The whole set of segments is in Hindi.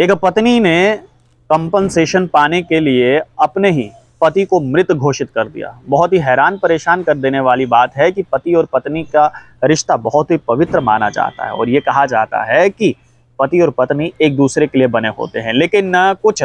एक पत्नी ने कंपनसेशन पाने के लिए अपने ही पति को मृत घोषित कर दिया। बहुत ही हैरान परेशान कर देने वाली बात है कि पति और पत्नी का रिश्ता बहुत ही पवित्र माना जाता है और ये कहा जाता है कि पति और पत्नी एक दूसरे के लिए बने होते हैं, लेकिन कुछ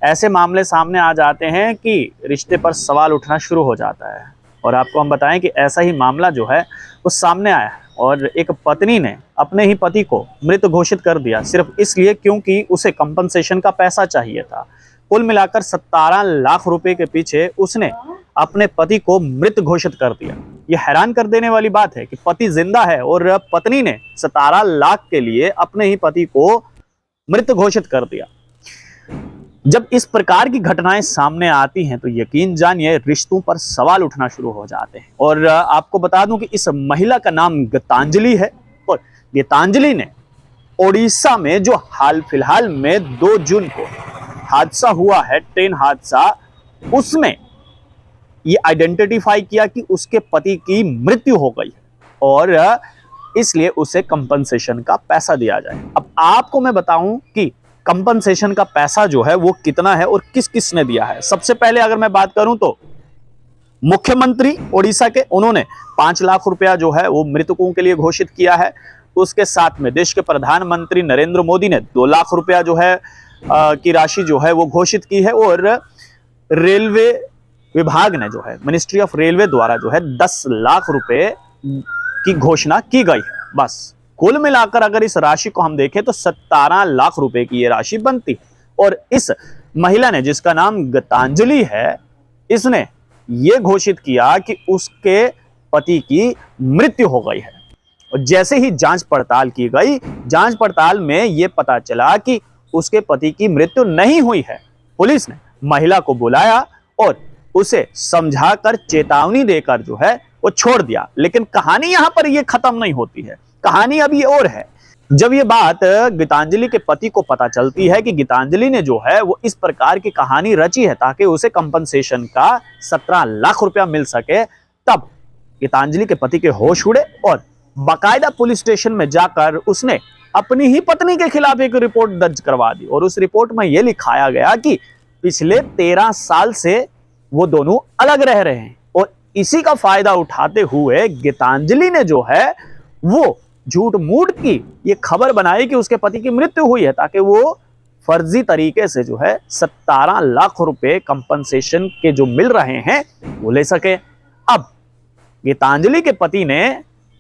ऐसे मामले सामने आ जाते हैं कि रिश्ते पर सवाल उठना शुरू हो जाता है। और आपको हम बताएं कि ऐसा ही मामला जो है वो सामने आया है और एक पत्नी ने अपने ही पति को मृत घोषित कर दिया, सिर्फ इसलिए क्योंकि उसे कंपनसेशन का पैसा चाहिए था। कुल मिलाकर 17 लाख रुपए के पीछे उसने अपने पति को मृत घोषित कर दिया। यह हैरान कर देने वाली बात है कि पति जिंदा है और पत्नी ने 17 लाख के लिए अपने ही पति को मृत घोषित कर दिया। जब इस प्रकार की घटनाएं सामने आती हैं तो यकीन जानिए रिश्तों पर सवाल उठना शुरू हो जाते हैं। और आपको बता दूं कि इस महिला का नाम गीतांजलि है और गीतांजलि ने ओडिशा में जो हाल फिलहाल में 2 जून को हादसा हुआ है, ट्रेन हादसा, उसमें ये आइडेंटिफाई किया कि उसके पति की मृत्यु हो गई है और इसलिए उसे कंपनसेशन का पैसा दिया जाए। अब आपको मैं बताऊं कि कंपनसेशन का पैसा जो है वो कितना है और किस किस ने दिया है। सबसे पहले अगर मैं बात करूं तो मुख्यमंत्री ओडिशा के, उन्होंने 5 लाख रुपया जो है वो मृतकों के लिए घोषित किया है। उसके साथ में देश के प्रधानमंत्री नरेंद्र मोदी ने 2 लाख रुपया जो है की राशि जो है वो घोषित की है और रेलवे विभाग ने जो है, मिनिस्ट्री ऑफ रेलवे द्वारा जो है 10 लाख रुपए की घोषणा की गई है। बस कुल मिलाकर अगर इस राशि को हम देखें तो 17 लाख रुपए की ये राशि बनती है। और इस महिला ने, जिसका नाम गीतांजलि है, इसने ये घोषित किया कि उसके पति की मृत्यु हो गई है। और जैसे ही जांच पड़ताल की गई, जांच पड़ताल में ये पता चला कि उसके पति की मृत्यु नहीं हुई है। पुलिस ने महिला को बुलाया और उसे समझाकर, चेतावनी देकर जो है वो छोड़ दिया। लेकिन कहानी यहां पर ये खत्म नहीं होती है, कहानी अभी और है। जब ये बात गीतांजलि के पति को पता चलती है कि गीतांजलि ने जो है वो इस प्रकार की कहानी रची है ताकि उसे कंपनसेशन का 17 लाख रुपया मिल सके, तब गीतांजलि के पति के होश उड़े और बाकायदा पुलिस स्टेशन में जाकर उसने अपनी ही पत्नी के खिलाफ एक रिपोर्ट दर्ज करवा दी। और उस रिपोर्ट में यह लिखाया गया कि पिछले 13 साल से वो दोनों अलग रह रहे हैं और इसी का फायदा उठाते हुए गीतांजलि ने जो है वो झूठ मूठ की ये खबर बनाई कि उसके पति की मृत्यु हुई है ताकि वो फर्जी तरीके से जो है 17 लाख रुपए कंपनसेशन के जो मिल रहे हैं वो ले सके। अब गीतांजलि के पति ने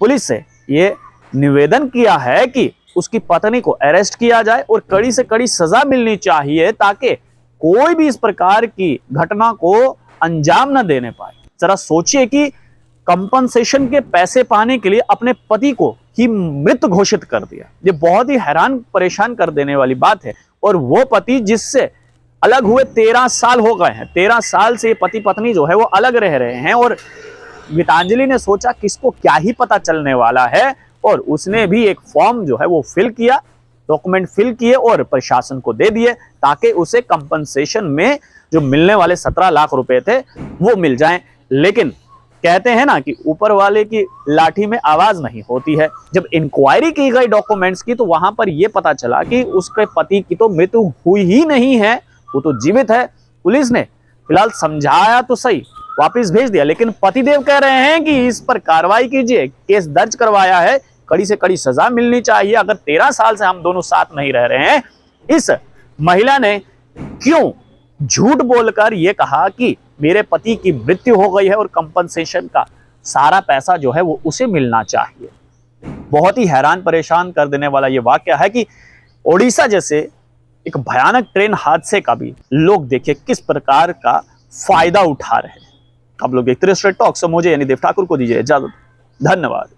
पुलिस से ये निवेदन किया है कि उसकी पत्नी को अरेस्ट किया जाए और कड़ी से कड़ी सजा मिलनी चाहिए ताकि कोई भी इस प्रकार की घटना को अंजाम न देने पाए। जरा सोचिए कि कंपनसेशन के पैसे पाने के लिए अपने पति को ही मृत घोषित कर दिया। ये बहुत ही हैरान परेशान कर देने वाली बात है। और वो पति जिससे अलग हुए 13 साल हो गए हैं, 13 साल से पति पत्नी जो है वो अलग रह रहे हैं और गीतांजलि ने सोचा किसको क्या ही पता चलने वाला है और उसने भी एक फॉर्म जो है वो फिल किया, डॉक्यूमेंट फिल किए और प्रशासन को दे दिए ताकि उसे कंपनसेशन में जो मिलने वाले 17 लाख रुपए थे वो मिल जाएं। लेकिन कहते हैं ना कि ऊपर वाले की लाठी में आवाज नहीं होती है। जब इंक्वायरी की गई डॉक्यूमेंट्स की तो वहां पर यह पता चला कि उसके पति की तो मृत्यु हुई ही नहीं है, वो तो जीवित है। पुलिस ने फिलहाल समझाया तो सही, वापस भेज दिया, लेकिन पतिदेव कह रहे हैं कि इस पर कार्रवाई कीजिए, केस दर्ज करवाया है, कड़ी से कड़ी सजा मिलनी चाहिए। अगर 13 साल से हम दोनों साथ नहीं रह रहे हैं, इस महिला ने क्यों झूठ बोलकर यह कहा कि मेरे पति की मृत्यु हो गई है और कंपनसेशन का सारा पैसा जो है वो उसे मिलना चाहिए। बहुत ही हैरान परेशान कर देने वाला यह वाकया है कि ओडिशा जैसे एक भयानक ट्रेन हादसे का भी लोग देखिए किस प्रकार का फायदा उठा रहे हैं। आप लोग देखते रहिए स्ट्रेट टॉक से, मुझे यानी देव ठाकुर को दीजिए इजाजत। धन्यवाद।